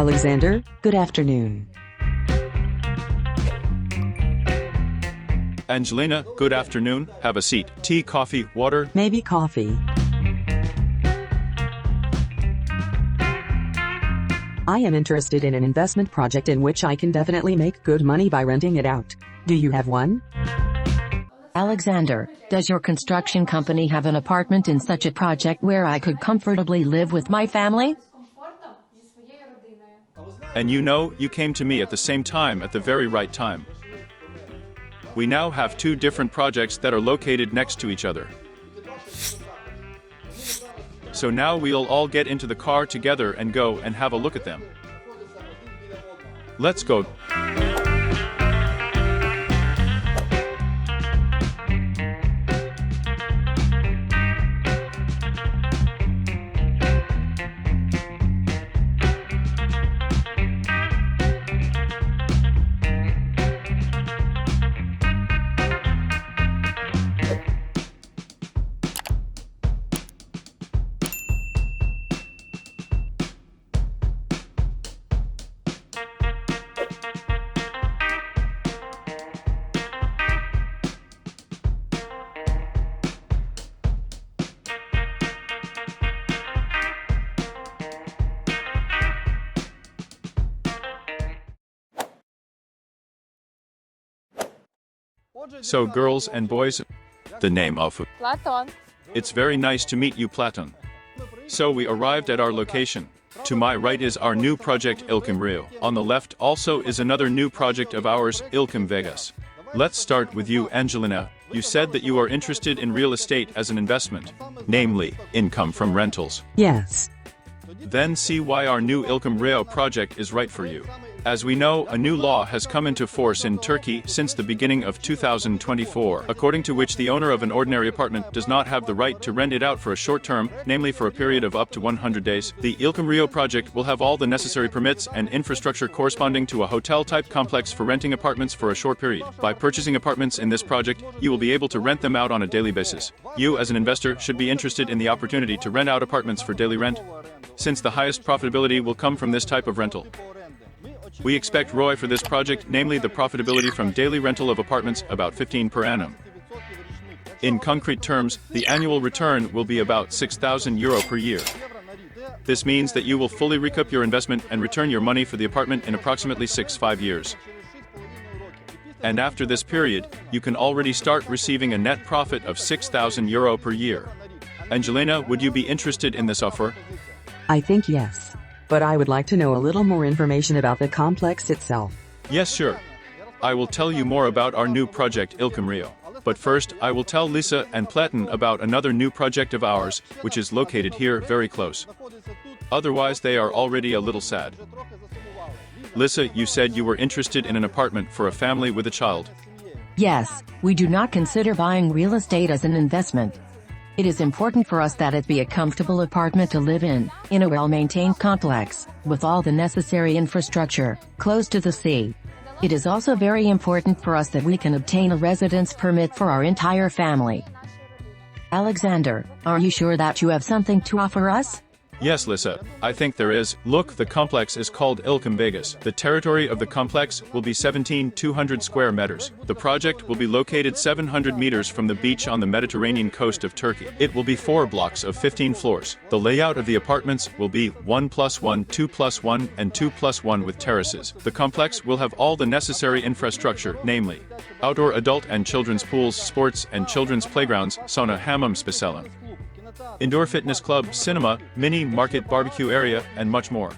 Alexander, good afternoon. Angelina, good afternoon. Have a seat. Tea, coffee, water? Maybe coffee. I am interested in an investment project in which I can definitely make good money by renting it out. Do you have one? Alexander, does your construction company have an apartment in such a project where I could comfortably live with my family? And you came to me at the same time at the very right time. We now have two different projects that are located next to each other. So now we'll all get into the car together and go and have a look at them. Let's go. So girls and boys, the name of Platon. It's very nice to meet you, Platon. So we arrived at our location. To my right is our new project ILKEM RIO. On the left also is another new project of ours, ILKEM VEGAS. Let's start with you, Angelina. You said that you are interested in real estate as an investment, namely, income from rentals. Yes. Then see why our new ILKEM RIO project is right for you. As we know, a new law has come into force in Turkey since the beginning of 2024, according to which the owner of an ordinary apartment does not have the right to rent it out for a short term, namely for a period of up to 100 days. The ILKEM RIO project will have all the necessary permits and infrastructure corresponding to a hotel-type complex for renting apartments for a short period. By purchasing apartments in this project, you will be able to rent them out on a daily basis. You, as an investor, should be interested in the opportunity to rent out apartments for daily rent, since the highest profitability will come from this type of rental. We expect ROI for this project, namely the profitability from daily rental of apartments, about 15 per annum. In concrete terms, the annual return will be about €6,000 per year. This means that you will fully recoup your investment and return your money for the apartment in approximately 5 years. And after this period, you can already start receiving a net profit of €6,000 per year. Angelina, would you be interested in this offer? I think yes. But I would like to know a little more information about the complex itself. Yes, sure. I will tell you more about our new project ILKEM RIO. But first, I will tell Lisa and Platon about another new project of ours, which is located here very close. Otherwise, they are already a little sad. Lisa, you said you were interested in an apartment for a family with a child. Yes, we do not consider buying real estate as an investment. It is important for us that it be a comfortable apartment to live in a well-maintained complex, with all the necessary infrastructure, close to the sea. It is also very important for us that we can obtain a residence permit for our entire family. Alexander, are you sure that you have something to offer us? Yes, Lisa, I think there is. Look, the complex is called ILKEM VEGAS. The territory of the complex will be 17,200 square meters. The project will be located 700 meters from the beach on the Mediterranean coast of Turkey. It will be 4 blocks of 15 floors. The layout of the apartments will be 1+1, 2+1, and 2+1 with terraces. The complex will have all the necessary infrastructure, namely outdoor adult and children's pools, sports and children's playgrounds, sauna, hammam specialen, indoor fitness club, cinema, mini market, barbecue area, and much more.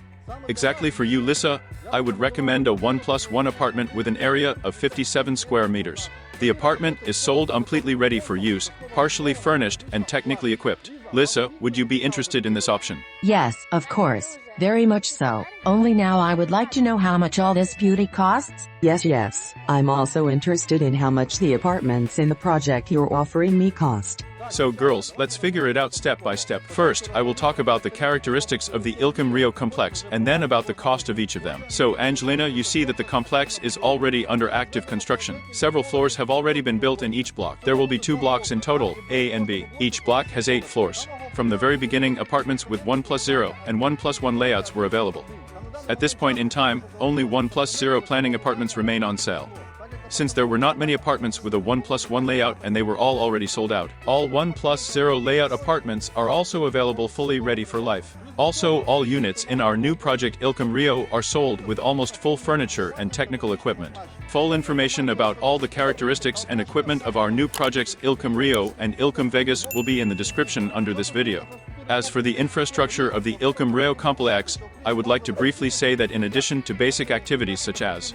Exactly for you, Lisa, I would recommend a 1+1 apartment with an area of 57 square meters. The apartment is sold completely ready for use, partially furnished and technically equipped. Lisa, would you be interested in this option? Yes, of course. Very much so. Only now I would like to know how much all this beauty costs. Yes. I'm also interested in how much the apartments in the project you're offering me cost. So girls, let's figure it out step by step. First, I will talk about the characteristics of the ILKEM RIO complex, and then about the cost of each of them. So Angelina, you see that the complex is already under active construction. Several floors have already been built in each block. There will be 2 blocks in total, A and B. Each block has 8 floors. from the very beginning apartments with 1+0 and 1+1 layouts were available. At this point in time, only 1+0 planning apartments remain on sale. Since there were not many apartments with a 1+1 layout and they were all already sold out, all 1+0 layout apartments are also available fully ready for life. Also, all units in our new project ILKEM RIO are sold with almost full furniture and technical equipment. Full information about all the characteristics and equipment of our new projects ILKEM RIO and ILKEM VEGAS will be in the description under this video. As for the infrastructure of the ILKEM RIO complex, I would like to briefly say that in addition to basic activities such as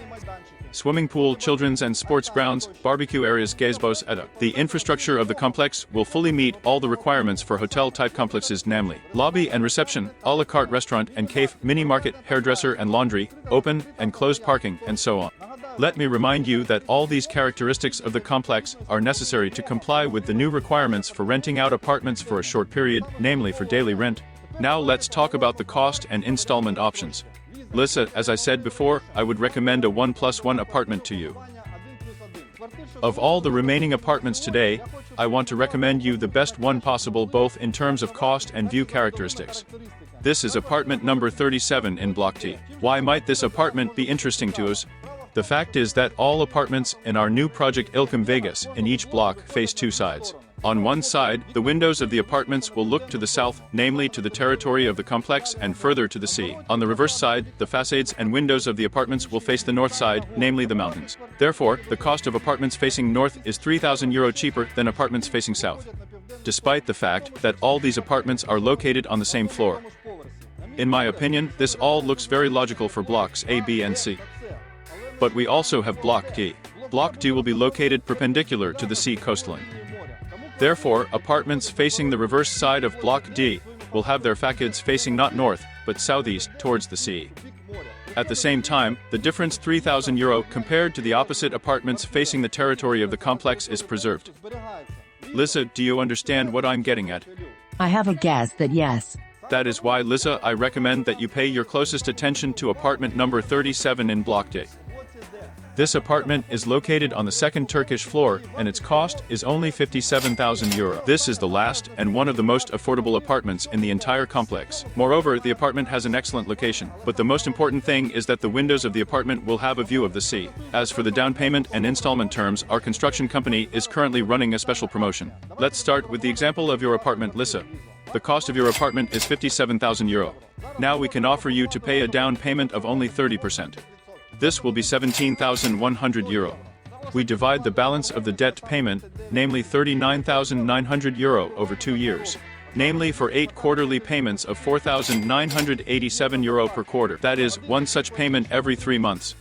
swimming pool, children's and sports grounds, barbecue areas, gazebos, etc. The infrastructure of the complex will fully meet all the requirements for hotel-type complexes, namely lobby and reception, a la carte restaurant and cafe, mini-market, hairdresser and laundry, open and closed parking, and so on. Let me remind you that all these characteristics of the complex are necessary to comply with the new requirements for renting out apartments for a short period, namely for daily rent. Now let's talk about the cost and installment options. Lisa, as I said before, I would recommend a 1+1 apartment to you. Of all the remaining apartments today, I want to recommend you the best one possible both in terms of cost and view characteristics. This is apartment number 37 in Block T. Why might this apartment be interesting to us? The fact is that all apartments in our new project ILKEM VEGAS in each block face two sides. On one side, the windows of the apartments will look to the south, namely to the territory of the complex and further to the sea. On the reverse side, the facades and windows of the apartments will face the north side, namely the mountains. Therefore, the cost of apartments facing north is €3,000 cheaper than apartments facing south, despite the fact that all these apartments are located on the same floor. In my opinion, this all looks very logical for blocks A, B, and C. But we also have Block D. Block D will be located perpendicular to the sea coastline. Therefore, apartments facing the reverse side of Block D will have their facades facing not north, but southeast towards the sea. At the same time, the difference €3,000 compared to the opposite apartments facing the territory of the complex is preserved. Lisa, do you understand what I'm getting at? I have a guess that yes. That is why, Lisa, I recommend that you pay your closest attention to apartment number 37 in Block D. This apartment is located on the second Turkish floor, and its cost is only €57,000. This is the last and one of the most affordable apartments in the entire complex. Moreover, the apartment has an excellent location, but the most important thing is that the windows of the apartment will have a view of the sea. As for the down payment and installment terms, our construction company is currently running a special promotion. Let's start with the example of your apartment, Lisa. The cost of your apartment is €57,000. Now we can offer you to pay a down payment of only 30%. This will be €17,100. We divide the balance of the debt payment, namely €39,900 over 2 years. Namely for 8 quarterly payments of €4,987 per quarter. That is, one such payment every 3 months.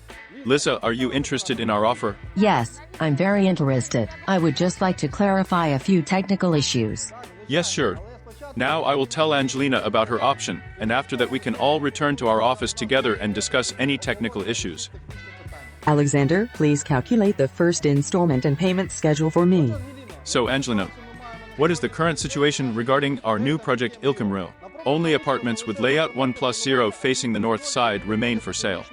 Lisa, are you interested in our offer? Yes, I'm very interested. I would just like to clarify a few technical issues. Yes, sure. Now I will tell Angelina about her option, and after that we can all return to our office together and discuss any technical issues. Alexander, please calculate the first installment and payment schedule for me. So Angelina, what is the current situation regarding our new project ILKEM RIO? Only apartments with layout 1+0 facing the north side remain for sale.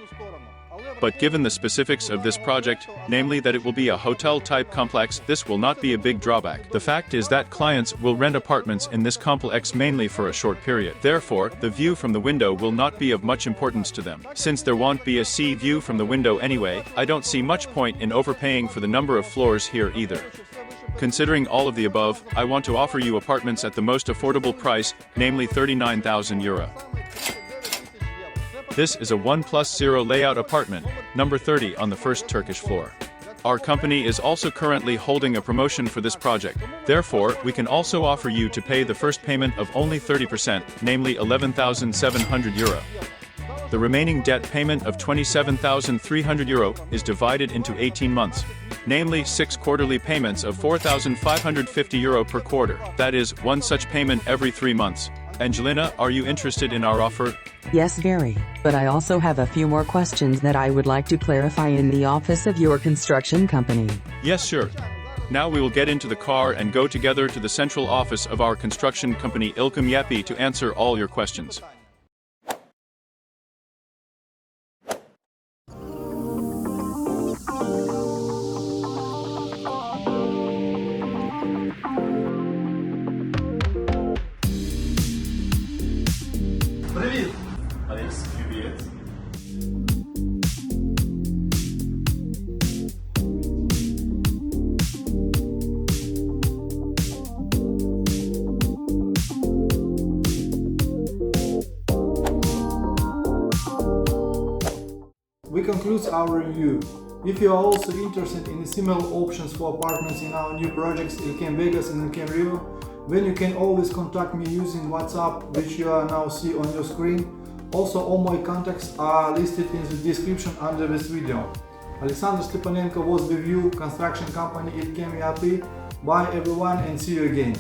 But given the specifics of this project, namely that it will be a hotel-type complex, this will not be a big drawback. The fact is that clients will rent apartments in this complex mainly for a short period. Therefore, the view from the window will not be of much importance to them. Since there won't be a sea view from the window anyway, I don't see much point in overpaying for the number of floors here either. Considering all of the above, I want to offer you apartments at the most affordable price, namely €39,000. This is a 1+0 layout apartment, number 30 on the first Turkish floor. Our company is also currently holding a promotion for this project. Therefore, we can also offer you to pay the first payment of only 30%, namely €11,700. The remaining debt payment of €27,300 is divided into 18 months, namely 6 quarterly payments of €4,550 per quarter. That is, one such payment every 3 months. Angelina, are you interested in our offer? Yes, very. But I also have a few more questions that I would like to clarify in the office of your construction company. Yes, sure. Now we will get into the car and go together to the central office of our construction company ILKEM Yapi to answer all your questions. we conclude our review. If you are also interested in similar options for apartments in our new projects ILKEM Vegas and ILKEM Rio, then you can always contact me using WhatsApp, which you are now see on your screen. Also, all my contacts are listed in the description under this video. Alexander Stepanenko was with you, construction company ILKEM ERP. Bye everyone and see you again.